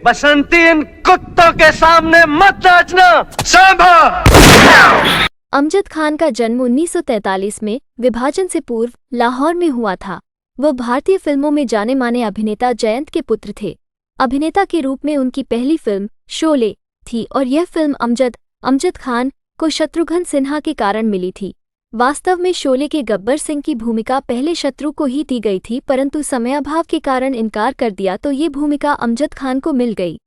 बसंती, इन कुत्तों के सामने मत नाचना। सांभा। अमजद खान का जन्म 1943 में विभाजन से पूर्व लाहौर में हुआ था। वह भारतीय फिल्मों में जाने माने अभिनेता जयंत के पुत्र थे। अभिनेता के रूप में उनकी पहली फिल्म शोले थी और यह फिल्म अमजद खान को शत्रुघ्न सिन्हा के कारण मिली थी। वास्तव में शोले के गब्बर सिंह की भूमिका पहले शत्रु को ही दी गई थी, परंतु समयाभाव के कारण इनकार कर दिया तो ये भूमिका अमजद खान को मिल गई।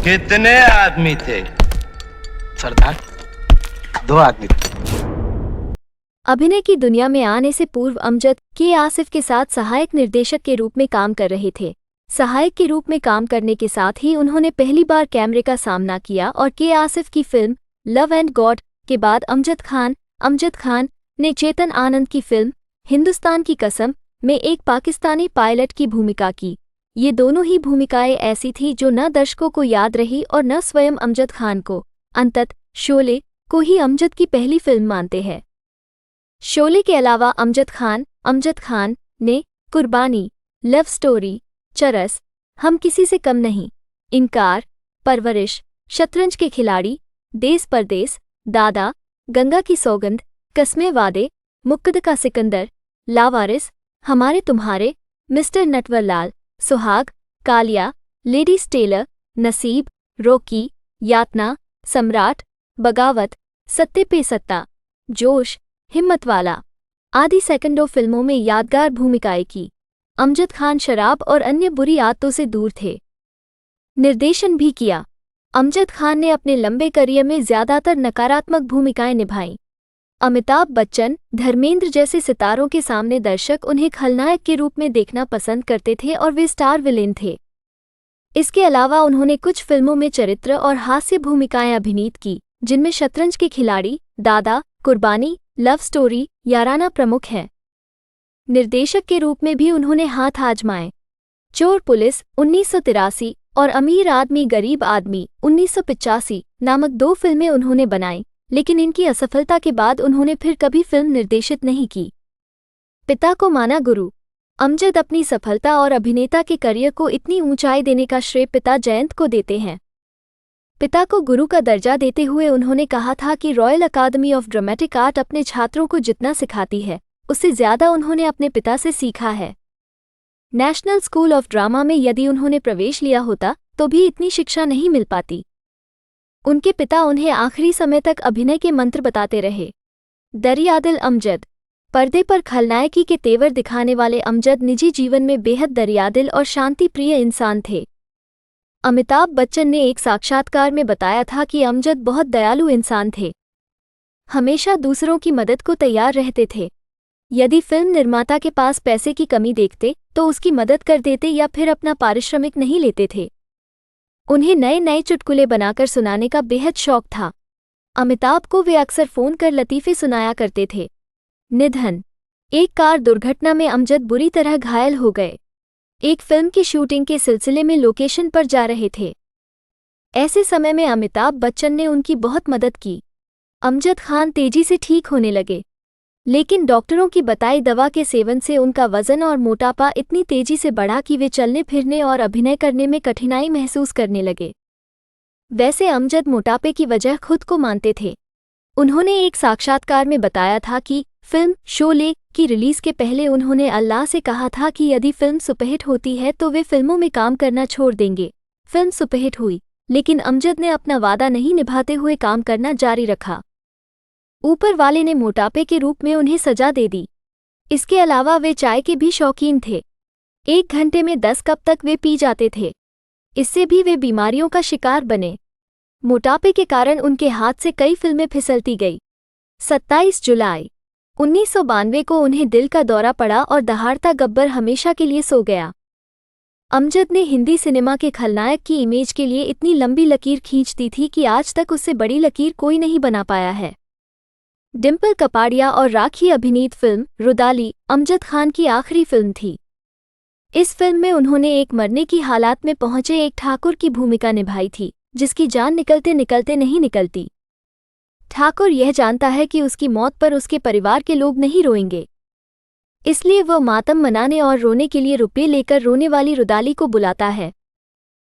कितने आदमी थे सरदार? 2 आदमी थे। अभिनय की दुनिया में आने से पूर्व अमजद के आसिफ के साथ सहायक निर्देशक के रूप में काम कर रहे थे। सहायक के रूप में काम करने के साथ ही उन्होंने पहली बार कैमरे का सामना किया और के आसिफ की फिल्म लव एंड गॉड के बाद अमजद खान ने चेतन आनंद की फिल्म हिंदुस्तान की कसम में एक पाकिस्तानी पायलट की भूमिका की। ये दोनों ही भूमिकाएं ऐसी थी जो न दर्शकों को याद रही और न स्वयं अमजद खान को। अंततः शोले को ही अमजद की पहली फिल्म मानते हैं। शोले के अलावा अमजद खान ने कुर्बानी, लव स्टोरी, चरस, हम किसी से कम नहीं, इनकार, परवरिश, शतरंज के खिलाड़ी, देस परदेस, दादा, गंगा की सौगंध, कस्मे वादे, मुक्कद का सिकंदर, लावारिस, हमारे तुम्हारे, मिस्टर नटवरलाल, सुहाग, कालिया, लेडीज टेलर, नसीब, रॉकी, यातना, सम्राट, बगावत, सत्ते पे सत्ता, जोश, हिम्मतवाला आदि सेकंडों फिल्मों में यादगार भूमिकाएं की। अमजद खान शराब और अन्य बुरी आदतों से दूर थे। निर्देशन भी किया। अमजद खान ने अपने लंबे करियर में ज्यादातर नकारात्मक भूमिकाएं निभाईं। अमिताभ बच्चन, धर्मेंद्र जैसे सितारों के सामने दर्शक उन्हें खलनायक के रूप में देखना पसंद करते थे और वे स्टार विलेन थे। इसके अलावा उन्होंने कुछ फिल्मों में चरित्र और हास्य भूमिकाएं अभिनीत की, जिनमें शतरंज के खिलाड़ी, दादा, कुर्बानी, लव स्टोरी, याराना प्रमुख हैं। निर्देशक के रूप में भी उन्होंने हाथ आजमाए। चोर पुलिस 1983 और अमीर आदमी गरीब आदमी 1985 नामक 2 फिल्में उन्होंने बनाई, लेकिन इनकी असफलता के बाद उन्होंने फिर कभी फिल्म निर्देशित नहीं की। पिता को माना गुरु। अमजद अपनी सफलता और अभिनेता के करियर को इतनी ऊंचाई देने का श्रेय पिता जयंत को देते हैं। पिता को गुरु का दर्जा देते हुए उन्होंने कहा था कि royal academy of dramatic art अपने छात्रों को जितना सिखाती है, उससे ज्यादा उन्होंने अपने पिता से सीखा है। नेशनल स्कूल ऑफ ड्रामा में यदि उन्होंने प्रवेश लिया होता तो भी इतनी शिक्षा नहीं मिल पाती। उनके पिता उन्हें आखिरी समय तक अभिनय के मंत्र बताते रहे। दरियादिल अमजद। पर्दे पर खलनायकी के तेवर दिखाने वाले अमजद निजी जीवन में बेहद दरियादिल और शांति प्रिय इंसान थे। अमिताभ बच्चन ने एक साक्षात्कार में बताया था कि अमजद बहुत दयालु इंसान थे, हमेशा दूसरों की मदद को तैयार रहते थे। यदि फिल्म निर्माता के पास पैसे की कमी देखते तो उसकी मदद कर देते या फिर अपना पारिश्रमिक नहीं लेते थे। उन्हें नए नए चुटकुले बनाकर सुनाने का बेहद शौक था। अमिताभ को वे अक्सर फोन कर लतीफ़े सुनाया करते थे। निधन। एक कार दुर्घटना में अमजद बुरी तरह घायल हो गए। एक फिल्म की शूटिंग के सिलसिले में लोकेशन पर जा रहे थे। ऐसे समय में अमिताभ बच्चन ने उनकी बहुत मदद की। अमजद खान तेजी से ठीक होने लगे, लेकिन डॉक्टरों की बताई दवा के सेवन से उनका वजन और मोटापा इतनी तेजी से बढ़ा कि वे चलने फिरने और अभिनय करने में कठिनाई महसूस करने लगे। वैसे अमजद मोटापे की वजह खुद को मानते थे। उन्होंने एक साक्षात्कार में बताया था कि फिल्म शोले की रिलीज के पहले उन्होंने अल्लाह से कहा था कि यदि फिल्म सुपरहिट होती है तो वे फिल्मों में काम करना छोड़ देंगे। फिल्म सुपरहिट हुई, लेकिन अमजद ने अपना वादा नहीं निभाते हुए काम करना जारी रखा। ऊपर वाले ने मोटापे के रूप में उन्हें सजा दे दी। इसके अलावा वे चाय के भी शौकीन थे। 1 घंटे में 10 कप तक वे पी जाते थे। इससे भी वे बीमारियों का शिकार बने। मोटापे के कारण उनके हाथ से कई फिल्में फिसलती गई। 27 जुलाई 1992 को उन्हें दिल का दौरा पड़ा और दहाड़ता गब्बर हमेशा के लिए सो गया। अमजद ने हिंदी सिनेमा के खलनायक की इमेज के लिए इतनी लंबी लकीर खींच दी थी कि आज तक उससे बड़ी लकीर कोई नहीं बना पाया है। डिम्पल कपाड़िया और राखी अभिनीत फिल्म रुदाली अमजद खान की आखिरी फिल्म थी। इस फिल्म में उन्होंने एक मरने की हालात में पहुंचे एक ठाकुर की भूमिका निभाई थी, जिसकी जान निकलते निकलते नहीं निकलती। ठाकुर यह जानता है कि उसकी मौत पर उसके परिवार के लोग नहीं रोएंगे। इसलिए वह मातम मनाने और रोने के लिए रुपये लेकर रोने वाली रुदाली को बुलाता है।